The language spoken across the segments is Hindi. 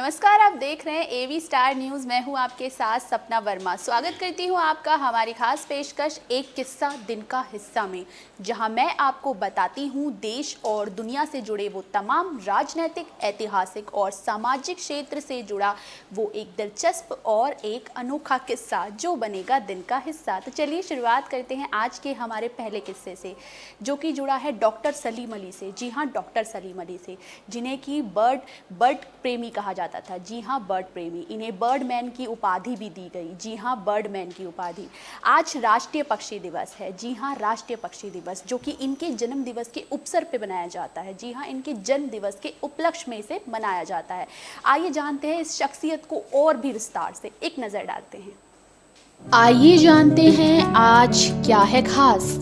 नमस्कार, आप देख रहे हैं एवी स्टार न्यूज़। मैं हूं आपके साथ सपना वर्मा। स्वागत करती हूं आपका हमारी खास पेशकश एक किस्सा दिन का हिस्सा में, जहां मैं आपको बताती हूं देश और दुनिया से जुड़े वो तमाम राजनीतिक, ऐतिहासिक और सामाजिक क्षेत्र से जुड़ा वो एक दिलचस्प और एक अनोखा किस्सा जो बनेगा दिन का हिस्सा। तो चलिए शुरुआत करते हैं आज के हमारे पहले किस्से से, जो कि जुड़ा है डॉक्टर सलीम अली से। जी हाँ, डॉक्टर सलीम अली से, जिन्हें कि बर्ड प्रेमी कहा जाता था। जी हाँ, बर्ड प्रेमी। इन्हें बर्डमैन की उपाधि भी दी गई। जी हाँ, बर्डमैन की उपाधि। आज राष्ट्रीय पक्षी दिवस है। जी हाँ, राष्ट्रीय पक्षी दिवस, जो कि इनके जन्म दिवस के उपसर पे मनाया जाता है। जी हाँ, इनके जन्म दिवस के उपलक्ष्य में से मनाया जाता है। आइए जानते हैं इस शख्सियत को और भी विस्तार से, एक नज़र डालते हैं। आइए जानते हैं आज क्या है खास,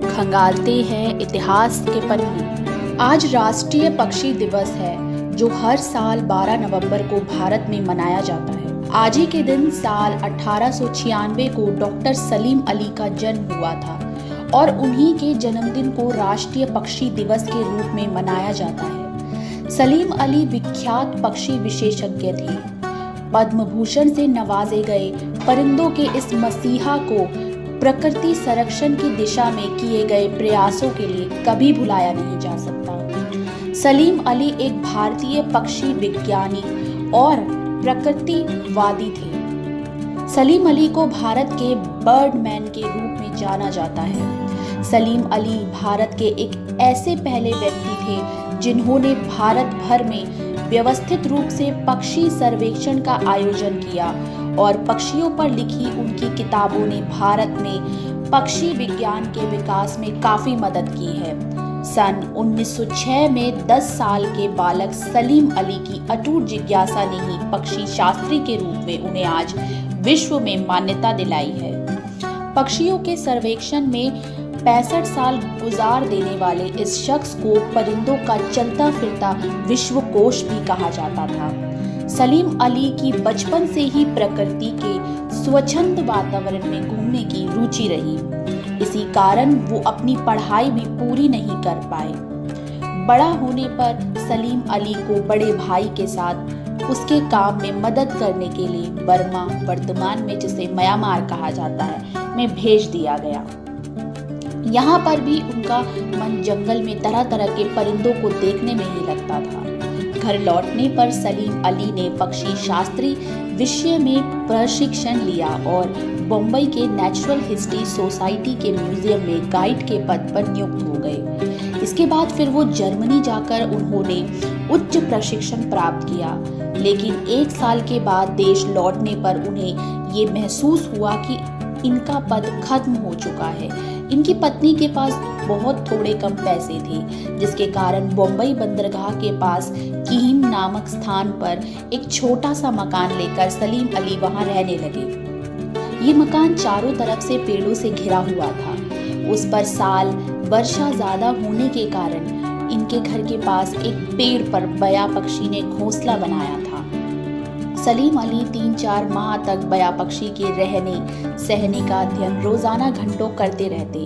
खंगालते हैं इतिहास के पन्ने। आज राष्ट्रीय पक्षी दिवस है, जो हर साल 12 नवंबर को भारत में मनाया जाता है। आज ही के दिन साल 1896 को डॉक्टर सलीम अली का जन्म हुआ था और उन्हीं के जन्मदिन को राष्ट्रीय पक्षी दिवस के रूप में मनाया जाता है। सलीम अली विख्यात पक्षी विशेषज्ञ थे। पद्म भूषण से नवाजे गए परिंदों के इस मसीहा को प्रकृति संरक्षण की दिशा में किए गए प्रयासों के लिए कभी भुलाया नहीं जा सकता। सलीम अली एक भारतीय पक्षी विज्ञानी और प्रकृतिवादी थे। सलीम अली को भारत के बर्डमैन के रूप में जाना जाता है। सलीम अली भारत के एक ऐसे पहले व्यक्ति थे जिन्होंने भारत भर में व्यवस्थित रूप से पक्षी सर्वेक्षण का आयोजन किया और पक्षियों पर लिखी उनकी किताबों ने भारत में पक्षी विज्ञान के विकास में काफी मदद की है। सन 1906 में 10 साल के बालक सलीम अली की अटूट जिज्ञासा ने ही पक्षी शास्त्री के रूप में उन्हें आज विश्व में मान्यता दिलाई है। पक्षियों के सर्वेक्षण में 65 साल गुजार देने वाले इस शख्स को परिंदों का चलता फिरता विश्वकोश भी कहा जाता था। सलीम अली की बचपन से ही प्रकृति के स्वच्छंद वातावरण में घूमने की रुचि रही। इसी कारण वो अपनी पढ़ाई भी पूरी नहीं कर पाए। बड़ा होने पर सलीम अली को बड़े भाई के साथ उसके काम में मदद करने के लिए बर्मा, वर्तमान में जिसे म्यांमार कहा जाता है, में भेज दिया गया। यहाँ पर भी उनका मन जंगल में तरह तरह के परिंदों को देखने में ही लगता था। घर लौटने पर सलीम अली ने पक्षी शास्त्री विषय में प्रशिक्षण लिया और बम्बई के नेचुरल हिस्ट्री सोसाइटी के म्यूजियम में गाइड के पद पर नियुक्त हो गए। इसके बाद फिर वो जर्मनी जाकर उन्होंने उच्च प्रशिक्षण प्राप्त किया, लेकिन 1 साल के बाद देश लौटने पर उन्हें ये महसूस हुआ कि इनका पद खत्म हो चुका है। इनकी पत्नी के पास बहुत थोड़े कम पैसे थे, जिसके कारण बम्बई बंदरगाह के पास कीम नामक स्थान पर एक छोटा सा मकान लेकर सलीम अली वहां रहने लगे। ये मकान चारों तरफ से पेड़ों से घिरा हुआ था। उस पर साल वर्षा ज्यादा होने के कारण इनके घर के पास एक पेड़ पर बया पक्षी ने घोंसला बनाया था। सलीम अली 3-4 माह तक बया पक्षी के रहने सहने का अध्ययन रोजाना घंटों करते रहते।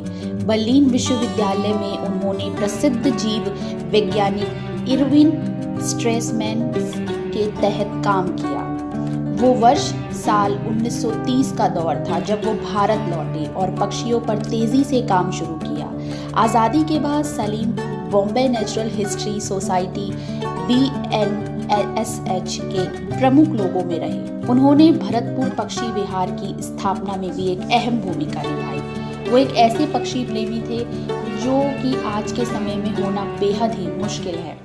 बर्लिन विश्वविद्यालय में उन्होंने प्रसिद्ध जीव वैज्ञानिक इरविन स्ट्रेसमैन के तहत काम किया। वो वर्ष साल 1930 का दौर था जब वो भारत लौटे और पक्षियों पर तेजी से काम शुरू किया। आज़ादी के बाद Salim Bombay natural history society BNSH के प्रमुख लोगों में रहे। उन्होंने भरतपुर पक्षी विहार की स्थापना में भी एक अहम भूमिका निभाई। वो एक ऐसे पक्षी प्रेमी थे जो कि आज के समय में होना बेहद ही मुश्किल है।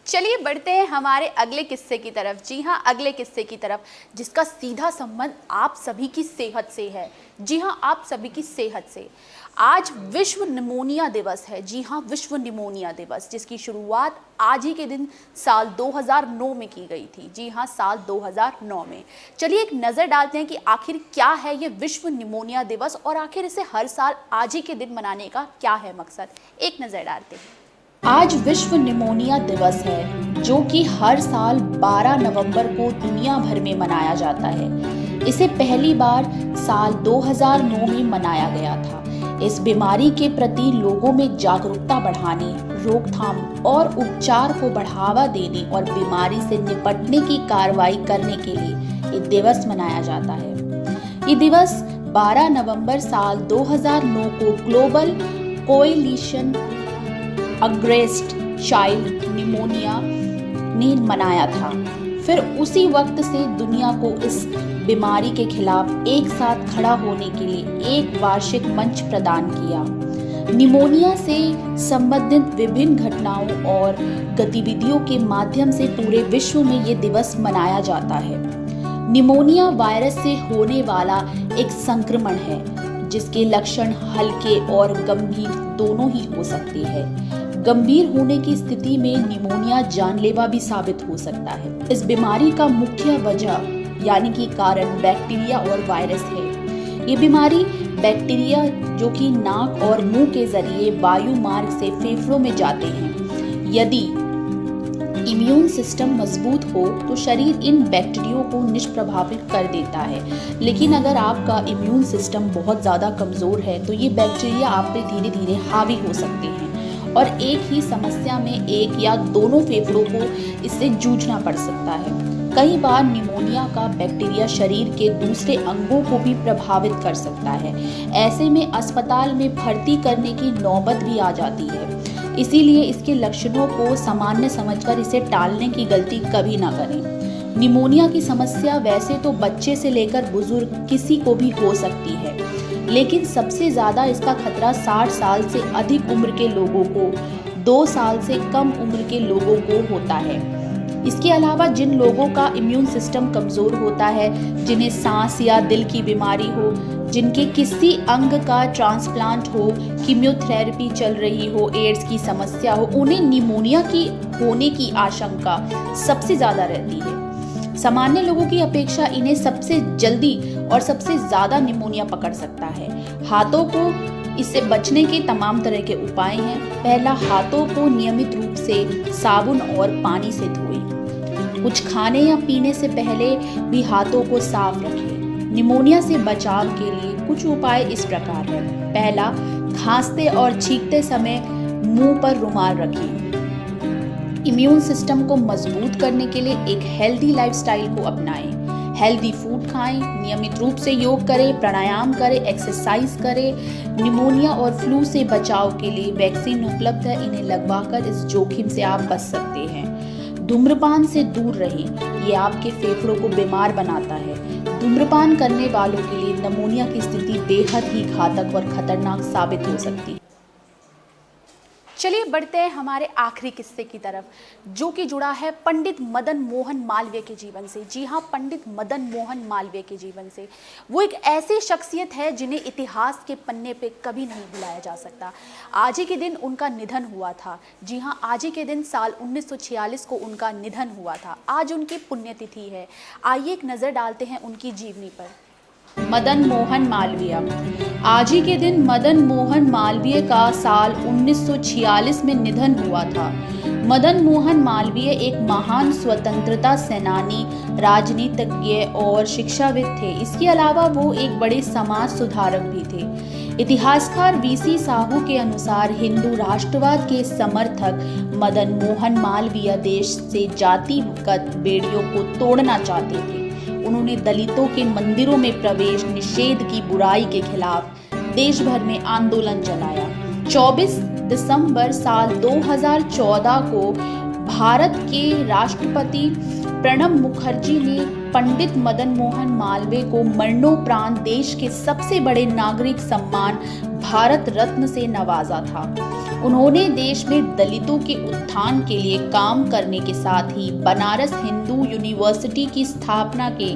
चलिए बढ़ते हैं हमारे अगले किस्से की तरफ। जी हाँ, अगले किस्से की तरफ, जिसका सीधा संबंध आप सभी की सेहत से है। जी हाँ, आप सभी की सेहत से। आज विश्व निमोनिया दिवस है। जी हाँ, विश्व निमोनिया दिवस, जिसकी शुरुआत आज ही के दिन साल 2009 में की गई थी। जी हाँ, साल 2009 में। चलिए एक नज़र डालते हैं कि आखिर क्या है ये विश्व निमोनिया दिवस और आखिर इसे हर साल आज ही के दिन मनाने का क्या है मकसद। एक नज़र डालते हैं। आज विश्व निमोनिया दिवस है, जो कि हर साल 12 नवंबर को दुनिया भर में मनाया जाता है। इसे पहली बार साल 2009 में मनाया गया था। इस बीमारी के प्रति लोगों में जागरूकता बढ़ाने, रोकथाम और उपचार को बढ़ावा देने और बीमारी से निपटने की कार्रवाई करने के लिए ये दिवस मनाया जाता है। ये दिवस 12 नवंबर साल 2009 को global coalition against child pneumonia ने मनाया था। फिर उसी वक्त से दुनिया को इस बीमारी के खिलाफ एक साथ खड़ा होने के लिए एक वार्षिक मंच प्रदान किया। निमोनिया से संबंधित विभिन्न घटनाओं और गतिविधियों के माध्यम से पूरे विश्व में ये दिवस मनाया जाता है। निमोनिया वायरस से होने वाला एक संक्रमण है जिसके लक्षण हल्के और गंभीर दोनों ही हो सकते हैं। गंभीर होने की स्थिति में निमोनिया जानलेवा भी साबित हो सकता है। इस बीमारी का मुख्य वजह यानी कि कारण बैक्टीरिया और वायरस है। ये बीमारी बैक्टीरिया जो कि नाक और मुंह के जरिए वायु मार्ग से फेफड़ों में जाते हैं। यदि इम्यून सिस्टम मजबूत हो तो शरीर इन बैक्टीरिया को निष्प्रभावित कर देता है, लेकिन अगर आपका इम्यून सिस्टम बहुत ज़्यादा कमज़ोर है तो ये बैक्टीरिया आप पे धीरे धीरे हावी हो सकते हैं और एक ही समस्या में एक या दोनों फेफड़ों को इससे जूझना पड़ सकता है। कई बार निमोनिया का बैक्टीरिया शरीर के दूसरे अंगों को भी प्रभावित कर सकता है। ऐसे में अस्पताल में भर्ती करने की नौबत भी आ जाती है। इसीलिए इसके लक्षणों को सामान्य समझकर इसे टालने की गलती कभी ना करें। निमोनिया की समस्या वैसे तो बच्चे से लेकर बुजुर्ग किसी को भी हो सकती है, लेकिन सबसे ज़्यादा इसका खतरा 60 साल से अधिक उम्र के लोगों को, 2 साल से कम उम्र के लोगों को होता है। इसके अलावा जिन लोगों का इम्यून सिस्टम कमज़ोर होता है, जिन्हें सांस या दिल की बीमारी हो, जिनके किसी अंग का ट्रांसप्लांट हो, कीमोथेरेपी चल रही हो, एड्स की समस्या हो, उन्हें निमोनिया की होने की आशंका सबसे ज़्यादा रहती है। सामान्य लोगों की अपेक्षा इन्हें सबसे जल्दी और सबसे ज़्यादा निमोनिया पकड़ सकता है। हाथों को इससे बचने के तमाम तरह के उपाय हैं। पहला, हाथों को नियमित रूप से साबुन और पानी से धोएं। कुछ खाने या पीने से पहले भी हाथों को साफ रखें। निमोनिया से बचाव के लिए कुछ उपाय इस प्रकार हैं। पहला, खांसते और छींकते समय मुंह पर रुमाल रखें। इम्यून सिस्टम को मजबूत करने के लिए एक हेल्दी लाइफस्टाइल को अपनाएं। हेल्दी फूड खाएं, नियमित रूप से योग करें, प्राणायाम करें, एक्सरसाइज करें। निमोनिया और फ्लू से बचाव के लिए वैक्सीन उपलब्ध है, इन्हें लगवाकर इस जोखिम से आप बच सकते हैं। धूम्रपान से दूर रहें, ये आपके फेफड़ों को बीमार बनाता है। धूम्रपान करने वालों के लिए निमोनिया की स्थिति बेहद ही घातक और खतरनाक साबित हो सकती है। चलिए बढ़ते हैं हमारे आखिरी किस्से की तरफ, जो कि जुड़ा है पंडित मदन मोहन मालवीय के जीवन से। जी हाँ, पंडित मदन मोहन मालवीय के जीवन से। वो एक ऐसी शख्सियत है जिन्हें इतिहास के पन्ने पे कभी नहीं भुलाया जा सकता। आज ही के दिन उनका निधन हुआ था। जी हाँ, आज ही के दिन साल 1946 को उनका निधन हुआ था। आज उनकी पुण्यतिथि है। आइए एक नज़र डालते हैं उनकी जीवनी पर। मदन मोहन मालवीय। आज ही के दिन मदन मोहन मालवीय का साल 1946 में निधन हुआ था। मदन मोहन मालवीय एक महान स्वतंत्रता सेनानी, राजनीतिज्ञ और शिक्षाविद थे। इसके अलावा वो एक बड़े समाज सुधारक भी थे। इतिहासकार वीसी साहू के अनुसार हिंदू राष्ट्रवाद के समर्थक मदन मोहन मालवीय देश से जातिगत बेड़ियों को तोड़ना चाहते थे। उन्होंने दलितों के मंदिरों में प्रवेश निषेध की बुराई के खिलाफ देश भर में आंदोलन चलाया। 24 दिसंबर साल 2014 को भारत के राष्ट्रपति प्रणब मुखर्जी ने पंडित मदन मोहन मालवीय को मरणोपरांत देश के सबसे बड़े नागरिक सम्मान भारत रत्न से नवाजा था। उन्होंने देश में दलितों के उत्थान के लिए काम करने के साथ ही बनारस हिंदू यूनिवर्सिटी की स्थापना के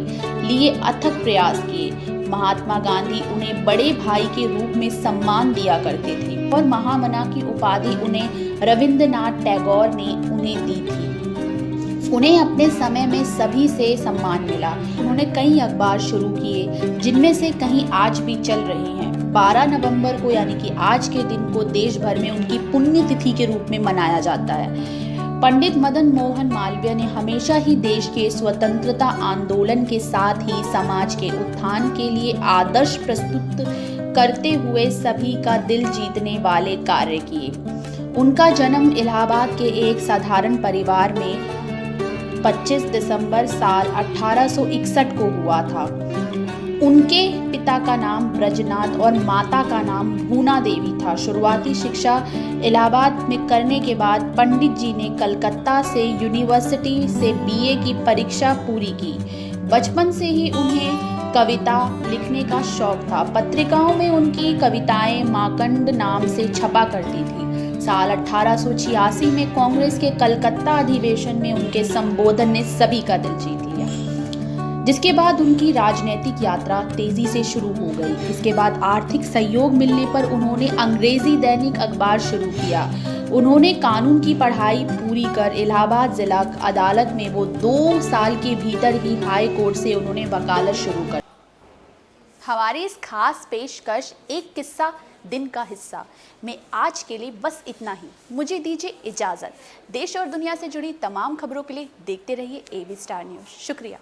लिए अथक प्रयास किए। महात्मा गांधी उन्हें बड़े भाई के रूप में सम्मान दिया करते थे और महामना की उपाधि उन्हें रविंद्रनाथ टैगोर ने उन्हें दी थी। उन्हें अपने समय में सभी से सम्मान मिला। उन्होंने कई अखबार शुरू किए जिनमें से कहीं आज भी चल रहे हैं। 12 नवंबर को यानी कि आज के दिन को देश भर में उनकी पुण्यतिथि के रूप में मनाया जाता है। पंडित मदन मोहन मालवीय ने हमेशा ही देश के स्वतंत्रता आंदोलन के साथ ही समाज के उत्थान के लिए आदर्श प्रस्तुत करते हुए सभी का दिल जीतने वाले कार्य किए। उनका जन्म इलाहाबाद के एक साधारण परिवार में 25 दिसंबर साल 1861 को हुआ था। उनके पिता का नाम ब्रजनाथ और माता का नाम भूना देवी था। शुरुआती शिक्षा इलाहाबाद में करने के बाद पंडित जी ने कलकत्ता से यूनिवर्सिटी से बीए की परीक्षा पूरी की। बचपन से ही उन्हें कविता लिखने का शौक था। पत्रिकाओं में उनकी कविताएं माकंड नाम से छपा करती थी। साल 1886 में कांग्रेस के कलकत्ता अधिवेशन में उनके संबोधन ने सभी का दिल जीत लिया, जिसके बाद उनकी राजनीतिक यात्रा तेजी से शुरू हो गई। इसके बाद आर्थिक सहयोग मिलने पर उन्होंने अंग्रेजी दैनिक अखबार शुरू किया। उन्होंने कानून की पढ़ाई पूरी कर इलाहाबाद जिला अदालत में वो 2 साल के भीतर ही हाई कोर्ट से उन्होंने वकालत शुरू कर। हमारी इस खास पेशकश एक किस्सा दिन का हिस्सा में आज के लिए बस इतना ही। मुझे दीजिए इजाज़त। देश और दुनिया से जुड़ी तमाम खबरों के लिए देखते रहिए एवी स्टार न्यूज़। शुक्रिया।